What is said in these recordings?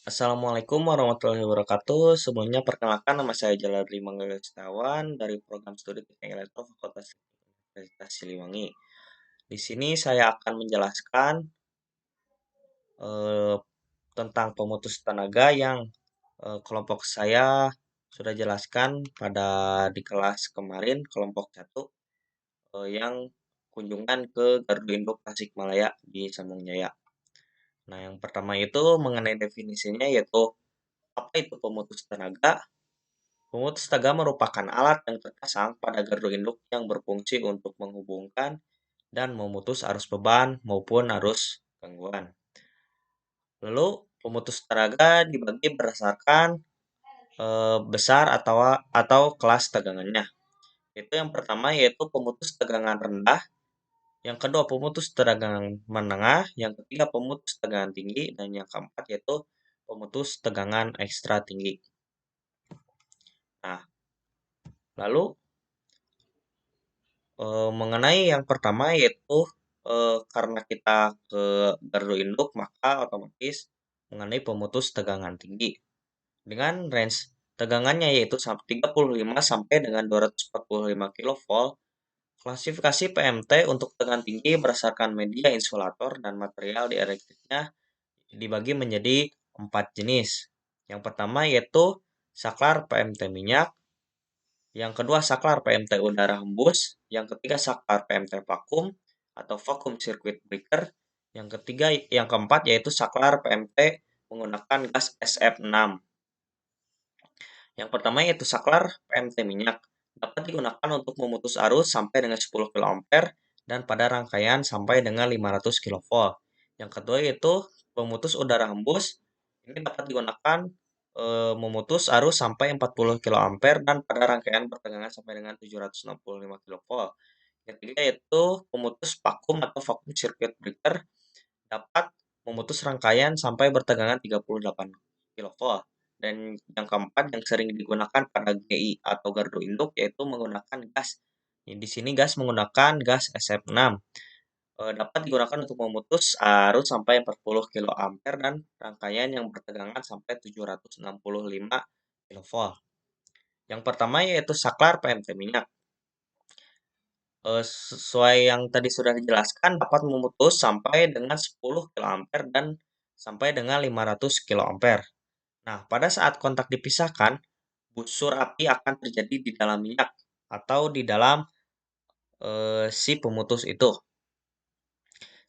Assalamualaikum warahmatullahi wabarakatuh. Sebelumnya perkenalkan nama saya Jaladri Manggala Setiawan dari program studi Teknik Elektro Fakultas Universitas Siliwangi. Di sini saya akan menjelaskan eh, tentang pemutus tenaga yang kelompok saya sudah jelaskan pada di kelas kemarin kelompok 1 yang kunjungan ke Garuda Indo Tasikmalaya di Sambung Jaya. Nah, yang pertama itu mengenai definisinya yaitu apa itu pemutus tenaga? Pemutus tegangan merupakan alat yang terpasang pada gardu induk yang berfungsi untuk menghubungkan dan memutus arus beban maupun arus gangguan. Lalu, pemutus tenaga dibagi berdasarkan besar atau kelas tegangannya. Itu yang pertama yaitu pemutus tegangan rendah, yang kedua pemutus tegangan menengah, yang ketiga pemutus tegangan tinggi, dan yang keempat yaitu pemutus tegangan ekstra tinggi. Nah, lalu mengenai yang pertama yaitu, karena kita ke gardu induk maka otomatis mengenai pemutus tegangan tinggi. Dengan range tegangannya yaitu 35 sampai dengan 245 kilovolt, klasifikasi PMT untuk tegangan tinggi berdasarkan media insulator dan material dielektriknya dibagi menjadi 4 jenis. Yang pertama yaitu saklar PMT minyak, yang kedua saklar PMT udara hembus, yang ketiga saklar PMT vakum atau vacuum circuit breaker, yang keempat yaitu saklar PMT menggunakan gas SF6. Yang pertama yaitu saklar PMT minyak, dapat digunakan untuk memutus arus sampai dengan 10 kA dan pada rangkaian sampai dengan 500 kV. Yang kedua yaitu pemutus udara hembus, ini dapat digunakan memutus arus sampai 40 kA dan pada rangkaian bertegangan sampai dengan 765 kV. Yang ketiga yaitu pemutus vakum atau vacuum circuit breaker, dapat memutus rangkaian sampai bertegangan 38 kV. Dan yang keempat yang sering digunakan pada GI atau gardu induk yaitu menggunakan gas. Di sini gas menggunakan gas SF6. Dapat digunakan untuk memutus arus sampai 40 kA dan rangkaian yang bertegangan sampai 765 kV. Yang pertama yaitu saklar PMT minyak. Sesuai yang tadi sudah dijelaskan dapat memutus sampai dengan 10 kA dan sampai dengan 500 kA. Nah, pada saat kontak dipisahkan, busur api akan terjadi di dalam minyak atau di dalam si pemutus itu.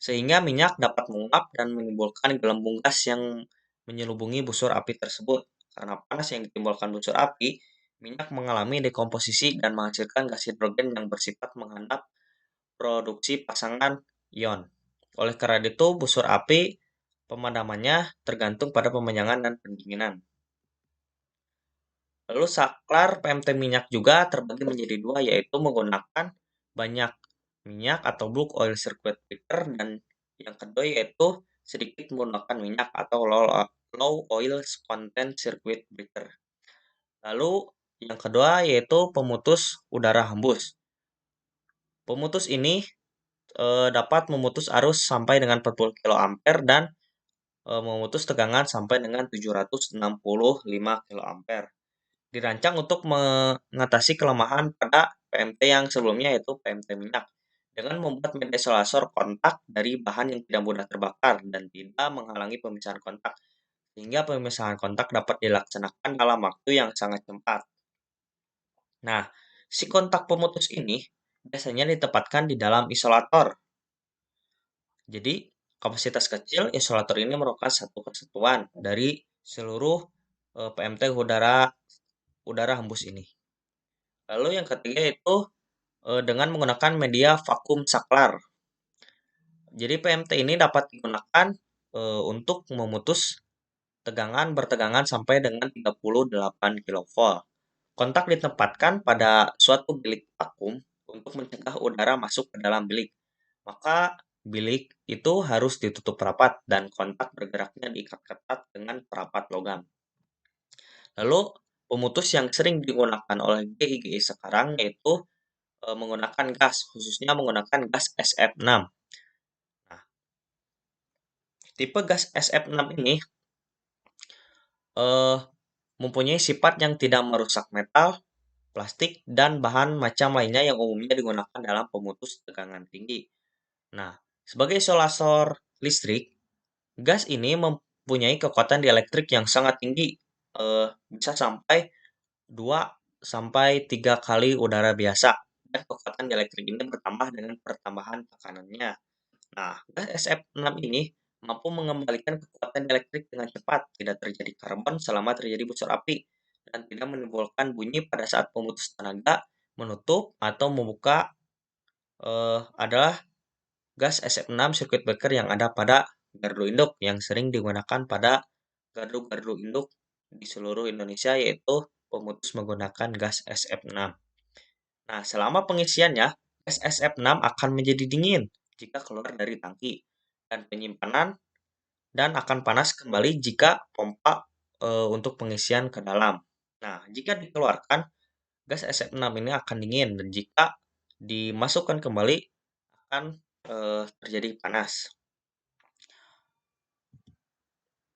Sehingga minyak dapat menguap dan menimbulkan gelembung gas yang menyelubungi busur api tersebut. Karena panas yang ditimbulkan busur api, minyak mengalami dekomposisi dan menghasilkan gas hidrogen yang bersifat menghandap produksi pasangan ion. Oleh karena itu, busur api pemadamannya tergantung pada pemanjangan dan pendinginan. Lalu saklar PMT minyak juga terbagi menjadi dua, yaitu menggunakan banyak minyak atau bulk oil circuit breaker, dan yang kedua yaitu sedikit menggunakan minyak atau low oil content circuit breaker. Lalu yang kedua yaitu pemutus udara hembus. Pemutus ini dapat memutus arus sampai dengan 40 kA dan memutus tegangan sampai dengan 765 kA. Dirancang untuk mengatasi kelemahan pada PMT yang sebelumnya yaitu PMT minyak dengan membuat media selasor kontak dari bahan yang tidak mudah terbakar dan tidak menghalangi pemisahan kontak, sehingga pemisahan kontak dapat dilaksanakan dalam waktu yang sangat cepat. Nah, si kontak pemutus ini biasanya ditempatkan di dalam isolator. Jadi, kapasitas kecil isolator ini merupakan satu kesatuan dari seluruh PMT udara hembus ini. Lalu yang ketiga itu dengan menggunakan media vakum saklar. Jadi PMT ini dapat digunakan untuk memutus bertegangan sampai dengan 38 kV. Kontak ditempatkan pada suatu bilik vakum untuk mencegah udara masuk ke dalam bilik. Maka bilik itu harus ditutup rapat dan kontak bergeraknya diikat ketat dengan perapat logam. Lalu pemutus yang sering digunakan oleh GI sekarang yaitu menggunakan gas, khususnya menggunakan gas SF6. Nah, tipe gas SF6 ini eh, mempunyai sifat yang tidak merusak metal, plastik, dan bahan macam lainnya yang umumnya digunakan dalam pemutus tegangan tinggi. Nah, sebagai isolator listrik, gas ini mempunyai kekuatan dielektrik yang sangat tinggi, bisa sampai 2 sampai 3 kali udara biasa, dan kekuatan dielektrik ini bertambah dengan pertambahan tekanannya. Nah, gas SF6 ini mampu mengembalikan kekuatan elektrik dengan cepat, tidak terjadi karbon selama terjadi busur api, dan tidak menimbulkan bunyi pada saat pemutus tenaga menutup atau membuka adalah gas SF6 circuit breaker yang ada pada gardu induk yang sering digunakan pada gardu-gardu induk di seluruh Indonesia yaitu pemutus menggunakan gas SF6. Nah, selama pengisiannya, gas SF6 akan menjadi dingin jika keluar dari tangki dan penyimpanan dan akan panas kembali jika pompa untuk pengisian ke dalam. Nah, jika dikeluarkan, gas SF6 ini akan dingin dan jika dimasukkan kembali akan terjadi panas.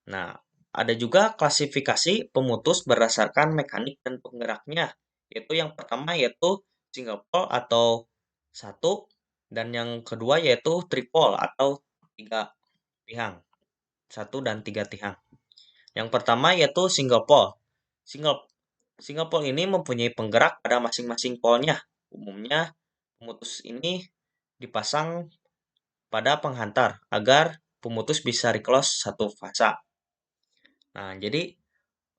Nah, ada juga klasifikasi pemutus berdasarkan mekanik dan penggeraknya, yaitu yang pertama yaitu single pole atau satu, dan yang kedua yaitu tripole atau tiga tihang, satu dan tiga tihang. Yang pertama yaitu single pole. Single single pole ini mempunyai penggerak pada masing-masing polnya. Umumnya pemutus ini dipasang pada penghantar agar pemutus bisa reclose satu fasa. Nah, jadi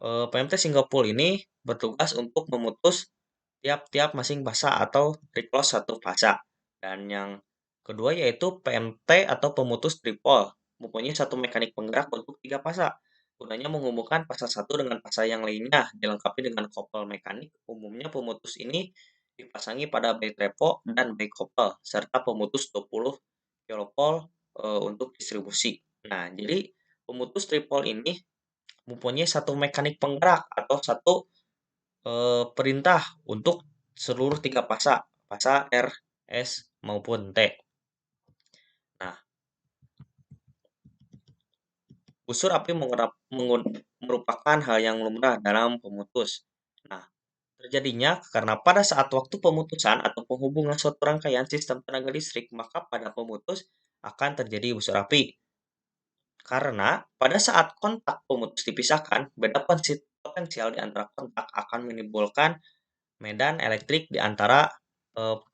PMT single pole ini bertugas untuk memutus tiap-tiap masing fasa atau reclose satu fasa. Dan yang kedua yaitu PMT atau pemutus tripole, mempunyai satu mekanik penggerak untuk tiga fasa. Gunanya menghubungkan fasa satu dengan fasa yang lainnya, dilengkapi dengan kopel mekanik. Umumnya pemutus ini dipasangi pada bi-trepo dan bi-couple, serta pemutus 20 kilopol untuk distribusi. Nah, jadi pemutus tripole ini mempunyai satu mekanik penggerak atau satu perintah untuk seluruh tiga fasa, fasa R, S, maupun T. Nah, busur api merupakan hal yang lumrah dalam pemutus. Nah, terjadinya karena pada saat waktu pemutusan atau penghubungan suatu rangkaian sistem tenaga listrik, maka pada pemutus akan terjadi busur api. Karena pada saat kontak pemutus dipisahkan, beda potensial di antara kontak akan menimbulkan medan elektrik di antara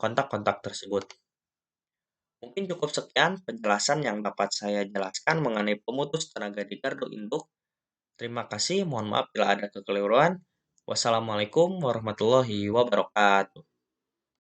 kontak-kontak tersebut. Mungkin cukup sekian penjelasan yang dapat saya jelaskan mengenai pemutus tenaga di gardu induk. Terima kasih, mohon maaf bila ada kekeliruan. Wassalamualaikum warahmatullahi wabarakatuh.